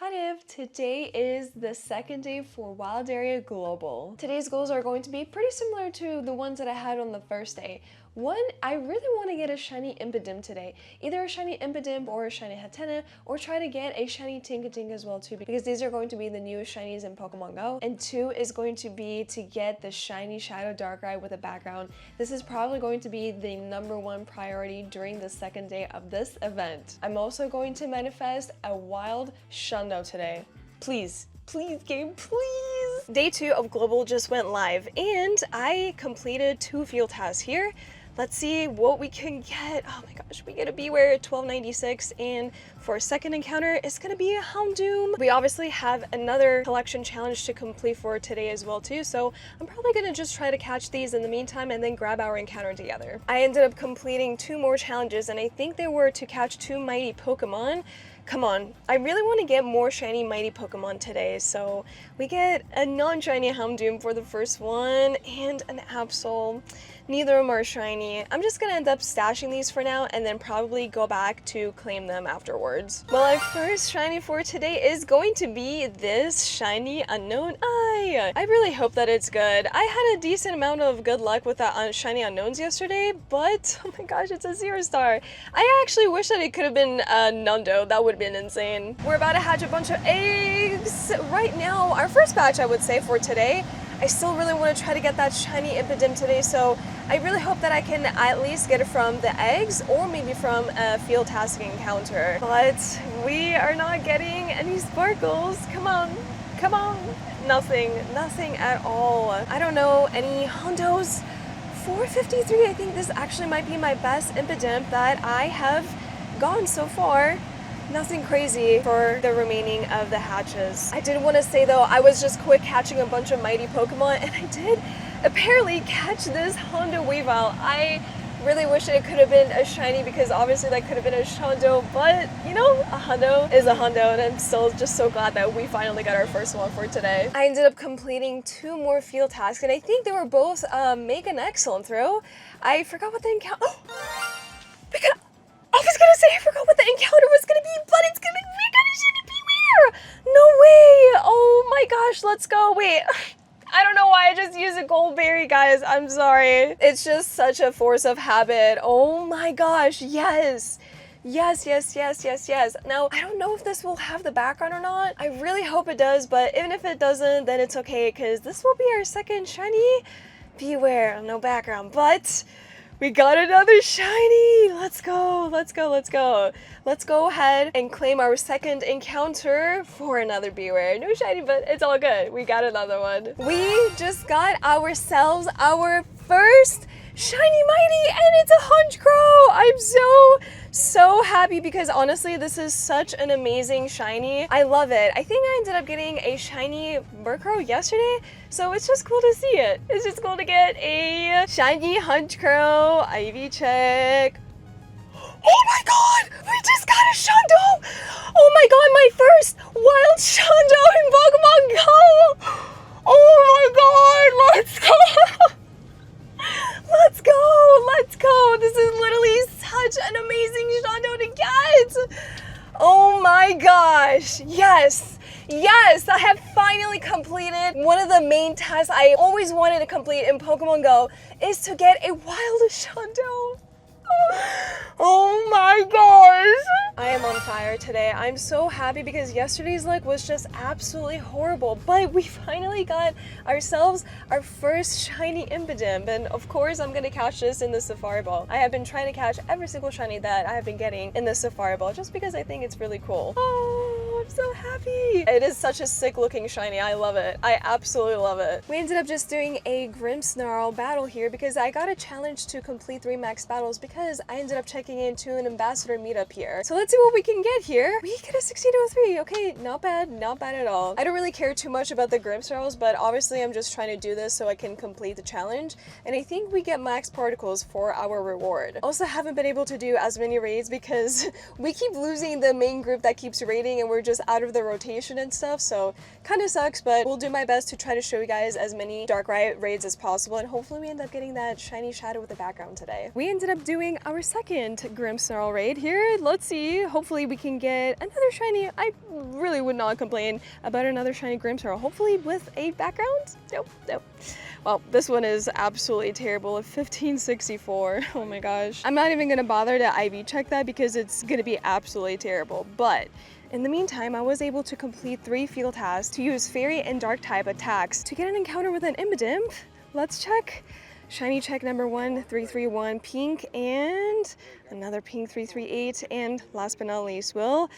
What if today is the second day for Wild Area Global? Today's goals are going to be pretty similar to the ones that I had on the first day. One, I really want to get a shiny Impidimp today. Either a shiny Impidimp or a shiny Hatena, or try to get a shiny Tinkatink as well too, because these are going to be the newest shinies in Pokemon GO. And two is going to be to get the shiny Shadow Darkrai with a background. This is probably going to be the #1 priority during the second day of this event. I'm also going to manifest a wild Shundo today. Please. Please, game, please! Day 2 of Global just went live, and I completed 2 field tasks here. Let's see what we can get. Oh my gosh, we get a Beware at 1296, and for a second encounter, it's gonna be a Houndoom. We obviously have another collection challenge to complete for today as well too, so I'm probably gonna just try to catch these in the meantime and then grab our encounter together. I ended up completing 2 more challenges, and I think they were to catch 2 mighty Pokemon. Come on, I really want to get more shiny mighty Pokemon today, so we get a non-shiny Houndoom for the first one and an Absol. Neither of them are shiny. I'm just gonna end up stashing these for now and then probably go back to claim them afterwards. Well, our first shiny for today is going to be this shiny Unknown Eye. I really hope that it's good. I had a decent amount of good luck with that shiny Unknowns yesterday, but oh my gosh, it's a 0-star. I actually wish that it could have been a Nundo. That would have been insane. We're about to hatch a bunch of eggs right now. Our first batch, I would say, for today. I still really want to try to get that shiny Impidimp today, so I really hope that I can at least get it from the eggs or maybe from a field task encounter. But we are not getting any sparkles. Come on, come on. Nothing at all. I don't know any hundos. 453, I think this actually might be my best Impidimp that I have gotten so far. Nothing crazy for the remaining of the hatches. I did want to say though, I was just quick catching a bunch of mighty Pokemon, and I did apparently catch this Honda Weavile. I really wish it could have been a shiny, because obviously that could have been a Shundo, but you know, a Hundo is a Hundo, and I'm still just so glad that we finally got our first one for today. I ended up completing 2 more field tasks, and I think they were both make an excellent throw. I forgot what the encounter. I was gonna say I forgot what the encounter was gonna be, but it's gonna be, we got a shiny Beware! No way! Oh my gosh, let's go. Wait, I don't know why I just used a gold berry, guys. I'm sorry. It's just such a force of habit. Oh my gosh, yes. Yes. Now, I don't know if this will have the background or not. I really hope it does, but even if it doesn't, then it's okay, because this will be our second shiny Beware. No background, but we got another shiny! Let's go. Let's go ahead and claim our second encounter for another Beware. No shiny, but it's all good. We got another one. We just got ourselves our first shiny mighty, and it's a Honchkrow! I'm so happy, because honestly, this is such an amazing shiny. I love it. I think I ended up getting a shiny Murkrow yesterday, so it's just cool to see it. It's just cool to get a shiny Honchkrow. IV check. Oh my god! We just got a Shundo! Oh my god, my first wild Shundo in Pokemon GO! Oh my god, let's go! Let's go! This is literally such an amazing Shundo to get! Oh my gosh, yes! Yes, I have finally completed one of the main tasks I always wanted to complete in Pokemon GO, is to get a wild Shundo. Oh my gosh! I am on fire today. I'm so happy, because yesterday's luck was just absolutely horrible, but we finally got ourselves our first shiny Impidimp, and of course I'm gonna catch this in the Safari Ball. I have been trying to catch every single shiny that I have been getting in the Safari Ball, just because I think it's really cool. Oh, I'm so happy! It is such a sick looking shiny. I love it. I absolutely love it. We ended up just doing a Grimmsnarl battle here, because I got a challenge to complete 3 max battles, because I ended up checking into an ambassador meetup here. So let's see what we can get here. We get a 1603. Okay, not bad at all. I don't really care too much about the Grimmsnarls, but obviously I'm just trying to do this so I can complete the challenge, and I think we get max particles for our reward. Also, haven't been able to do as many raids because we keep losing the main group that keeps raiding, and we're just out of the rotation and stuff, so kind of sucks, but we'll do my best to try to show you guys as many Darkrai raids as possible, and hopefully we end up getting that shiny shadow with the background today. We ended up doing our second Grimmsnarl raid here. Let's see, hopefully we can get another shiny. I really would not complain about another shiny Grimmsnarl, hopefully with a background. Nope. Well, this one is absolutely terrible, a 1564. Oh my gosh. I'm not even gonna bother to IV check that because it's gonna be absolutely terrible, but in the meantime, I was able to complete 3 field tasks to use Fairy and Dark type attacks to get an encounter with an Impidimp. Let's check. Shiny check number 1, 331 pink, and another pink 338, and last but not least, will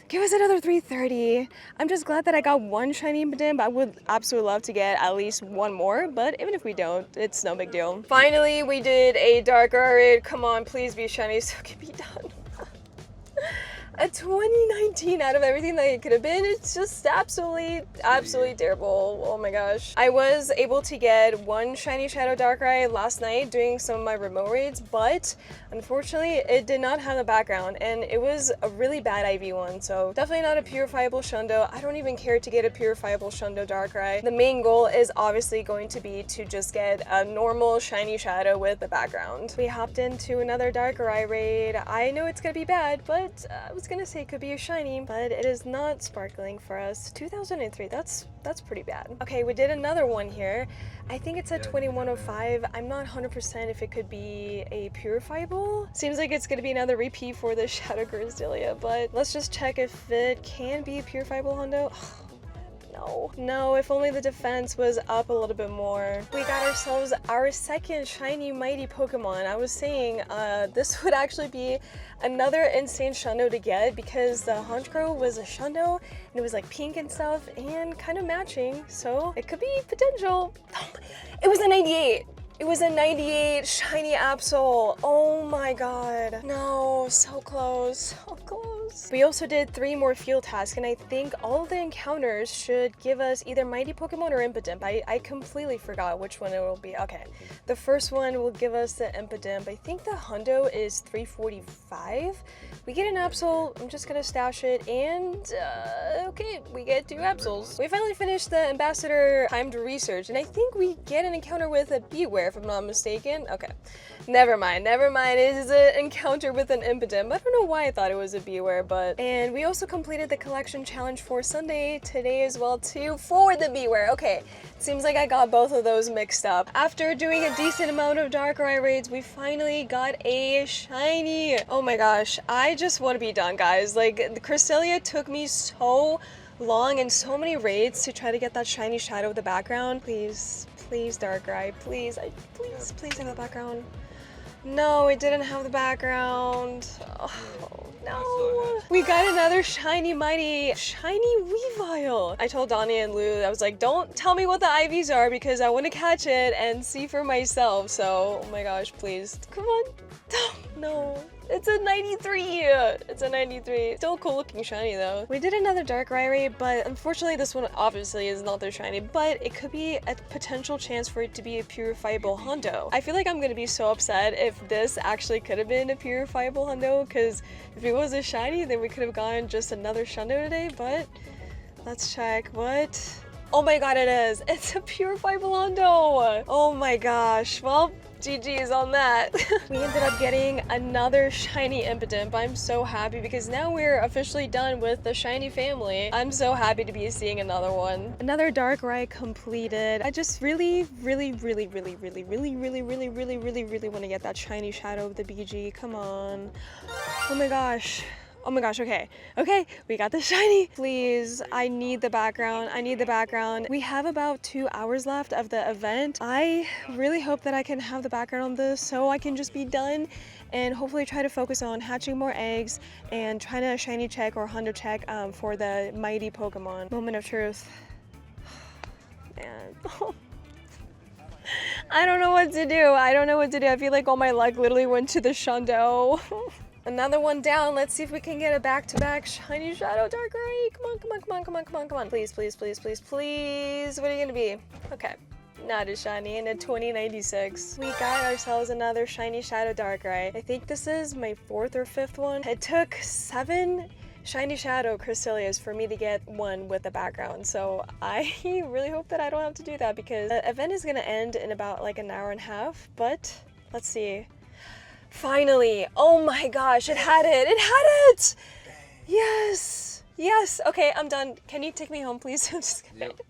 give us another 330. I'm just glad that I got 1 shiny Impidimp. I would absolutely love to get at least 1 more, but even if we don't, it's no big deal. Finally, we did a Darkrai raid. Come on, please be shiny so it can be done. A 2019 out of everything that it could have been. It's just absolutely terrible. Oh my gosh. I was able to get 1 shiny Shadow Darkrai last night doing some of my remote raids, but unfortunately it did not have the background, and it was a really bad IV one, so definitely not a purifiable Shundo. I don't even care to get a purifiable Shundo Darkrai. The main goal is obviously going to be to just get a normal shiny Shadow with the background. We hopped into another Darkrai raid. I know it's gonna be bad, but I was gonna say it could be a shiny, but it is not sparkling for us. 2003, that's pretty bad. Okay, we did another one here. I think it's a 2105. I'm not 100% if it could be a purifiable. Seems like it's gonna be another repeat for the Shadow Grizzlia, but let's just check if it can be a purifiable Hundo. No, if only the defense was up a little bit more. We got ourselves our second shiny mighty Pokemon. I was saying this would actually be another insane Shundo to get because the Honchkrow was a Shundo and it was like pink and stuff and kind of matching, so it could be potential. It was a 98. It was a 98 shiny Absol. Oh my god. No, so close, so close. We also did 3 more field tasks, and I think all of the encounters should give us either Mighty Pokemon or Impidimp. I completely forgot which one it will be. Okay, the first one will give us the Impidimp. I think the Hundo is 345. We get an Absol, I'm just gonna stash it, and okay, we get 2 Absols. We finally finished the Ambassador timed research, and I think we get an encounter with a Beware, if I'm not mistaken. Okay, never mind. It is an encounter with an Impidimp. I don't know why I thought it was a Beware, but... And we also completed the collection challenge for Sunday today as well too for the Beware. Okay, seems like I got both of those mixed up. After doing a decent amount of Darkrai raids, we finally got a shiny. Oh my gosh, I just want to be done, guys. Like, the Cresselia took me so long and so many raids to try to get that shiny Shadow with the background. Please Darkrai, please have the background. No, it didn't have the background. Oh no. We got another shiny Weavile. I told Donnie and Lou, I was like, don't tell me what the IVs are because I want to catch it and see for myself. So, oh my gosh, please. Come on. No. It's a 93! It's a 93. Still a cool looking shiny though. We did another Darkrai raid, but unfortunately this one obviously is not their shiny, but it could be a potential chance for it to be a purifiable Hundo. I feel like I'm gonna be so upset if this actually could have been a purifiable Hundo, because if it was a shiny, then we could have gotten just another Shundo today, but let's check. What? Oh my god, it is! It's a purifiable Hundo! Oh my gosh, well, GG's on that. We ended up getting another shiny Impidimp. I'm so happy because now we're officially done with the shiny family. I'm so happy to be seeing another one. Another Darkrai completed. I just really want to get that shiny Shadow of the BG. Come on. Oh my gosh. Oh my gosh, okay, we got the shiny. Please, I need the background. We have about 2 hours left of the event. I really hope that I can have the background on this so I can just be done and hopefully try to focus on hatching more eggs and trying to shiny check or Hundo check for the mighty Pokemon. Moment of truth. Man. I don't know what to do. I feel like all my luck literally went to the Shundo. Another one down. Let's see if we can get a back-to-back shiny Shadow Darkrai. Come on. Please. What are you gonna be? Okay. Not a shiny in a 2096. We got ourselves another shiny Shadow Darkrai. I think this is my 4th or 5th one. It took 7 shiny shadow Crecilias for me to get one with the background. So I really hope that I don't have to do that because the event is gonna end in about like an hour and a half, but let's see. Finally, oh my gosh, it had it, it had it! Yes, yes, okay, I'm done. Can you take me home, please? I'm just kidding. Yep,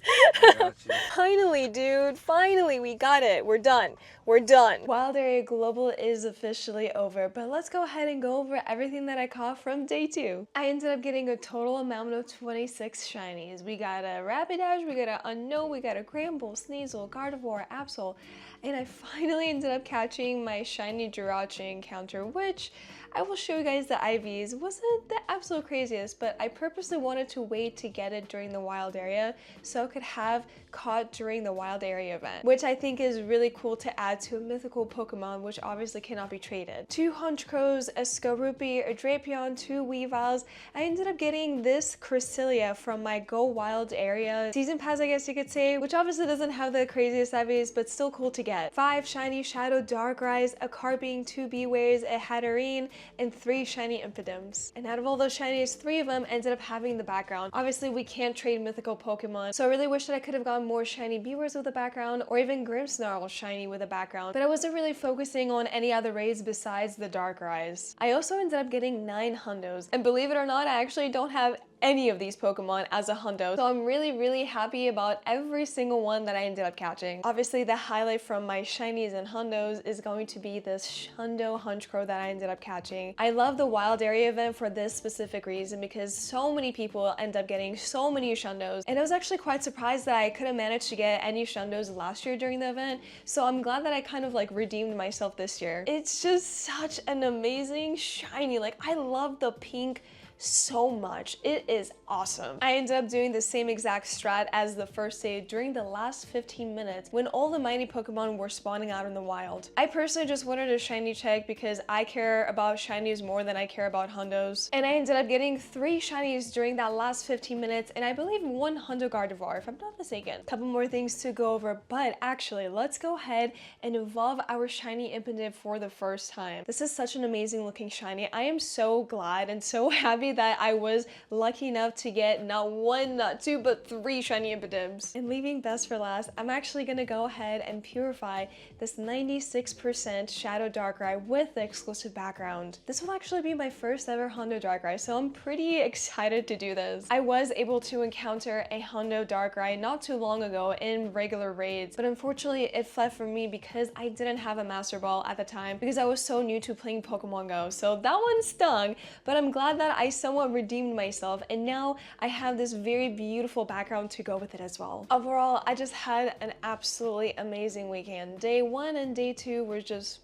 I got you. Finally, dude, finally, we got it. We're done. We're done. Wild Area Global is officially over, but let's go ahead and go over everything that I caught from day 2. I ended up getting a total amount of 26 shinies. We got a Rapidash, we got an Unknown, we got a Gramble, Sneasel, Gardevoir, Absol, and I finally ended up catching my shiny Jirachi encounter, which I will show you guys the IVs. Wasn't the absolute craziest, but I purposely wanted to wait to get it during the wild area so I could have caught during the wild area event, which I think is really cool to add to a mythical Pokemon, which obviously cannot be traded. 2 Honchkrows, a Skorupi, a Drapion, 2 Weaviles. I ended up getting this Cresselia from my Go Wild area season pass, I guess you could say, which obviously doesn't have the craziest IVs, but still cool to get. 5 shiny Shadow Darkrai's, a Carbine, 2 Beways, a Hatterene, and 3 shiny Impidim's. And out of all those shinies, 3 of them ended up having the background. Obviously, we can't trade mythical Pokemon, so I really wish that I could have gotten more shiny Beavers with a background, or even Grimmsnarl shiny with a background, but I wasn't really focusing on any other raids besides the Darkrai's. I also ended up getting 9 Hundos, and believe it or not, I actually don't have any of these Pokemon as a hundo, so I'm really happy about every single one that I ended up catching. Obviously, the highlight from my shinies and hundos is going to be this Shundo Honchkrow that I ended up catching. I love the wild area event for this specific reason because so many people end up getting so many Shundos, and I was actually quite surprised that I couldn't manage to get any Shundos last year during the event, so I'm glad that I kind of like redeemed myself this year. It's just such an amazing shiny. Like, I love the pink so much. It is awesome. I ended up doing the same exact strat as the first day during the last 15 minutes when all the mighty Pokemon were spawning out in the wild. I personally just wanted a shiny check because I care about shinies more than I care about hundos. And I ended up getting 3 shinies during that last 15 minutes and I believe 1 hundo Gardevoir if I'm not mistaken. Couple more things to go over, but actually let's go ahead and evolve our shiny Impidimp for the first time. This is such an amazing looking shiny. I am so glad and so happy that I was lucky enough to get not 1, not 2, but 3 shiny Impidimps. And leaving best for last, I'm actually gonna go ahead and purify this 96% Shadow Darkrai with the exclusive background. This will actually be my first ever Hundo Darkrai, so I'm pretty excited to do this. I was able to encounter a Hundo Darkrai not too long ago in regular raids, but unfortunately it fled from me because I didn't have a Master Ball at the time because I was so new to playing Pokemon Go. So that one stung, but I'm glad that I somewhat redeemed myself and now I have this very beautiful background to go with it as well. Overall, I just had an absolutely amazing weekend. Day 1 and day 2 were just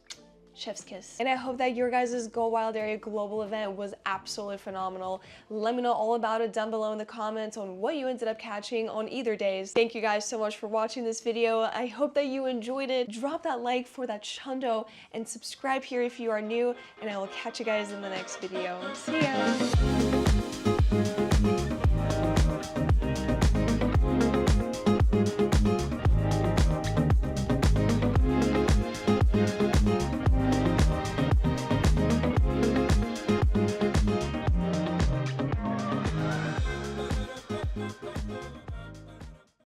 chef's kiss. And I hope that your guys' Go Wild Area Global event was absolutely phenomenal. Let me know all about it down below in the comments on what you ended up catching on either days. Thank you guys so much for watching this video. I hope that you enjoyed it. Drop that like for that Shundo and subscribe here if you are new, and I will catch you guys in the next video. See ya!